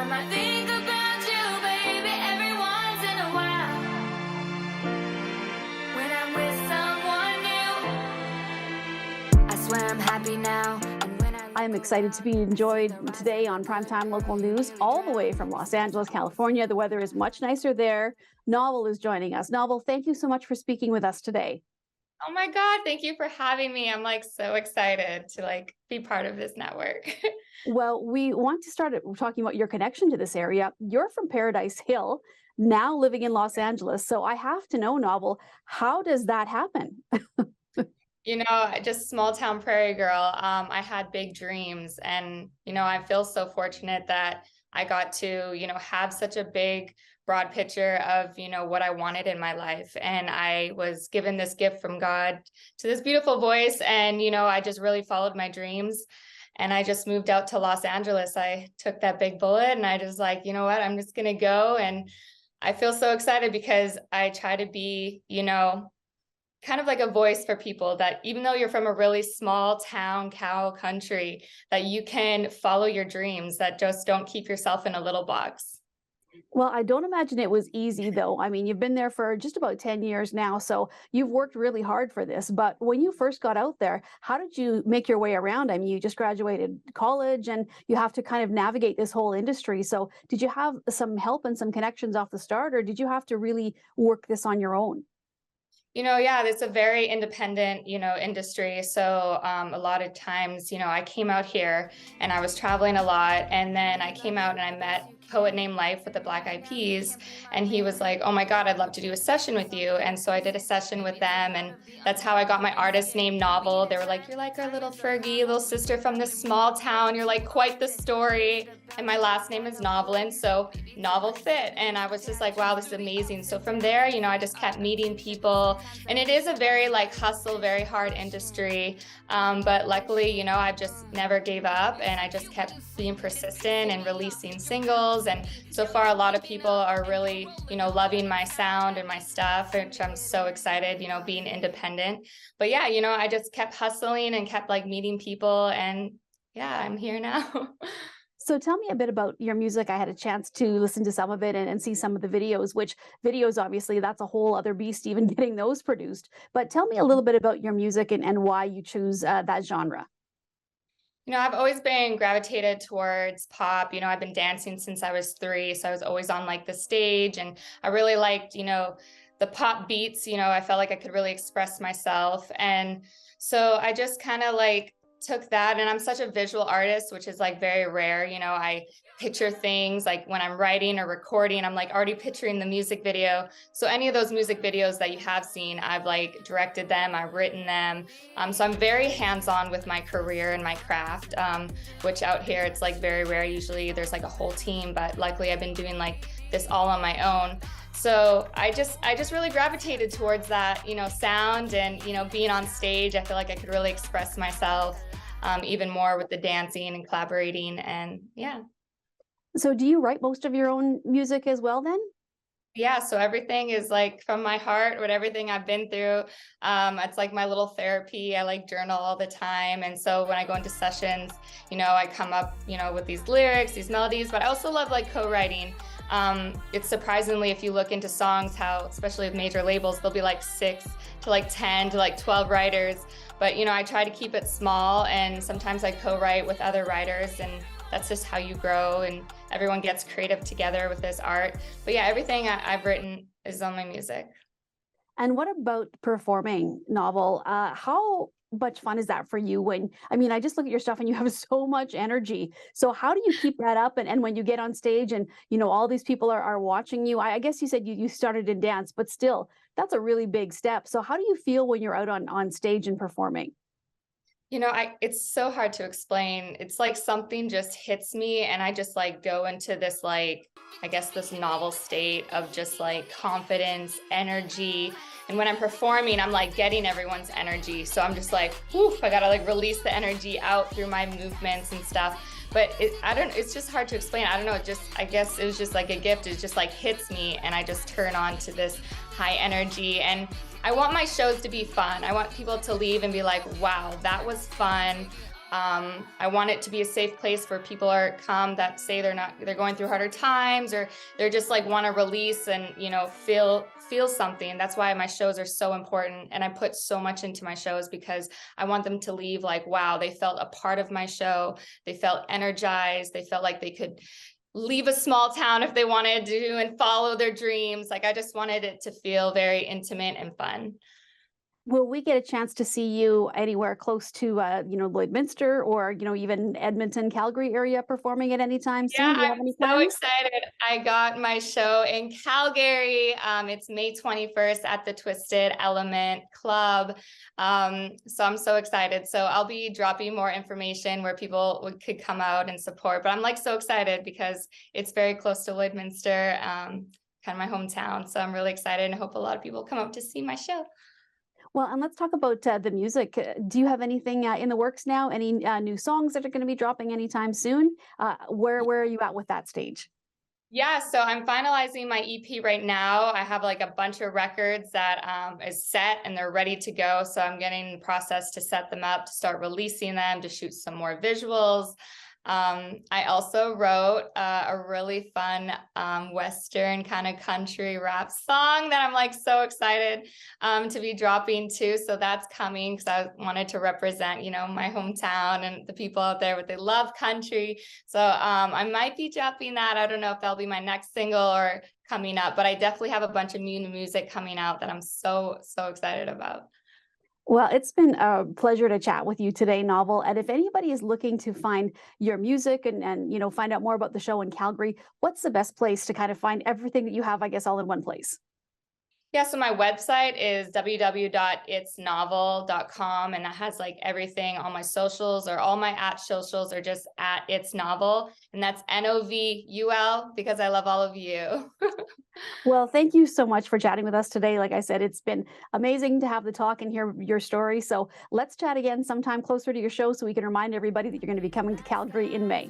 I might think about you, baby, every once in a while. When I'm with someone new, I swear I'm happy now. And when I'm excited to be enjoyed today on Primetime Local News, all the way from Los Angeles, California. The weather is much nicer there. Novul is joining us. Novul, thank you so much for speaking with us today. Oh my God, thank you for having me. I'm like so excited to be part of this network. Well, we want to start talking about your connection to this area. You're from Paradise Hill, now living in Los Angeles. So I have to know, Novul, how does that happen? Just small town prairie girl. I had big dreams, and I feel so fortunate that I got to, have such a big, broad picture of, what I wanted in my life. And I was given this gift from God to this beautiful voice. And, I just really followed my dreams. And I just moved out to Los Angeles. I took that big bullet and I just like, you know what, I'm just going to go. And I feel so excited because I try to be, kind of like a voice for people, that even though you're from a really small town, cow country, that you can follow your dreams, that just don't keep yourself in a little box. Well, I don't imagine it was easy, though. I mean, you've been there for just about 10 years now, so you've worked really hard for this. But when you first got out there, how did you make your way around? I mean, you just graduated college and you have to kind of navigate this whole industry. So did you have some help and some connections off the start, or did you have to really work this on your own? Yeah, it's a very independent, industry. So a lot of times, I came out here and I was traveling a lot. And then I came out and I met Poet Named Life with the Black Eyed Peas. And he was like, oh my God, I'd love to do a session with you. And so I did a session with them. And that's how I got my artist name Novul. They were like, you're like our little Fergie, little sister from this small town. You're like quite the story. And my last name is Novelin. So Novul fit. And I was just like, wow, this is amazing. So from there, I just kept meeting people. And it is a very hustle, very hard industry. But luckily, I just never gave up and I just kept being persistent and releasing singles. And so far, a lot of people are really, loving my sound and my stuff, which I'm so excited, being independent. But yeah, I just kept hustling and kept meeting people. And yeah, I'm here now. So tell me a bit about your music. I had a chance to listen to some of it and see some of the videos, which videos, obviously, that's a whole other beast, even getting those produced. But tell me a little bit about your music and why you choose that genre. I've always been gravitated towards pop. I've been dancing since I was 3. So I was always on the stage, and I really liked, the pop beats. I felt like I could really express myself. And so I just kind of took that, and I'm such a visual artist, which is very rare. I picture things when I'm writing or recording, I'm already picturing the music video. So any of those music videos that you have seen, I've directed them, I've written them. So I'm very hands-on with my career and my craft, which out here it's very rare. Usually there's a whole team, but luckily I've been doing this all on my own. So I just really gravitated towards that, sound and, being on stage. I feel like I could really express myself even more with the dancing and collaborating, and yeah. So do you write most of your own music as well then? Yeah, so everything is from my heart, with everything I've been through. It's my little therapy. I journal all the time. And so when I go into sessions, I come up, with these lyrics, these melodies, but I also love co-writing. It's surprisingly, if you look into songs, how, especially with major labels, there'll be 6 to 10 to 12 writers. But, I try to keep it small, and sometimes I co-write with other writers, and that's just how you grow, and everyone gets creative together with this art. But yeah, everything I've written is on my music. And what about performing, Novul? How much fun is that for you I just look at your stuff and you have so much energy. So how do you keep that up? And when you get on stage and, all these people are watching you, I guess you said you started in dance, but still, that's a really big step. So how do you feel when you're out on stage and performing? It's so hard to explain. It's something just hits me, and I just go into this I guess this novel state of just confidence, energy. And when I'm performing, I'm getting everyone's energy. So I'm just woof, I gotta release the energy out through my movements and stuff. But it's just hard to explain. I don't know, I guess it was just a gift. It just hits me, and I just turn on to this high energy. And I want my shows to be fun. I want people to leave and be like, wow, that was fun. I want it to be a safe place where people are come that say they're going through harder times, or they're just like want to release and, you know, feel something. That's why my shows are so important. And I put so much into my shows because I want them to leave like, wow, they felt a part of my show. They felt energized. They felt like they could leave a small town if they wanted to and follow their dreams. Like, I just wanted it to feel very intimate and fun. Will we get a chance to see you anywhere close to, Lloydminster or, even Edmonton, Calgary area performing at any time soon? Yeah, Do you have I'm any so plans? excited. I got my show in Calgary. It's May 21st at the Twisted Element Club. So I'm so excited. So I'll be dropping more information where people could come out and support. But I'm like so excited because it's very close to Lloydminster, kind of my hometown. So I'm really excited and I hope a lot of people come up to see my show. Well, and let's talk about the music. Do you have anything in the works now? Any new songs that are going to be dropping anytime soon? Where are you at with that stage? Yeah, so I'm finalizing my EP right now. I have like a bunch of records that is set and they're ready to go. So I'm getting the process to set them up, to start releasing them, to shoot some more visuals. I also wrote a really fun Western kind of country rap song that I'm like so excited to be dropping too. So that's coming because I wanted to represent, my hometown and the people out there, but they love country. So I might be dropping that. I don't know if that'll be my next single or coming up, but I definitely have a bunch of new music coming out that I'm so excited about. Well, it's been a pleasure to chat with you today, Novul. And if anybody is looking to find your music and find out more about the show in Calgary, what's the best place to kind of find everything that you have, I guess, all in one place? Yeah, so my website is www.itsnovel.com, and that has like everything. All my socials or all my socials are just at It's Novel, and that's NOVUL because I love all of you. Well, thank you so much for chatting with us today. Like I said, it's been amazing to have the talk and hear your story. So let's chat again sometime closer to your show so we can remind everybody that you're going to be coming to Calgary in May.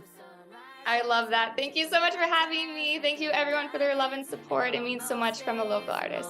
I love that. Thank you so much for having me. Thank you everyone for their love and support. It means so much from a local artist.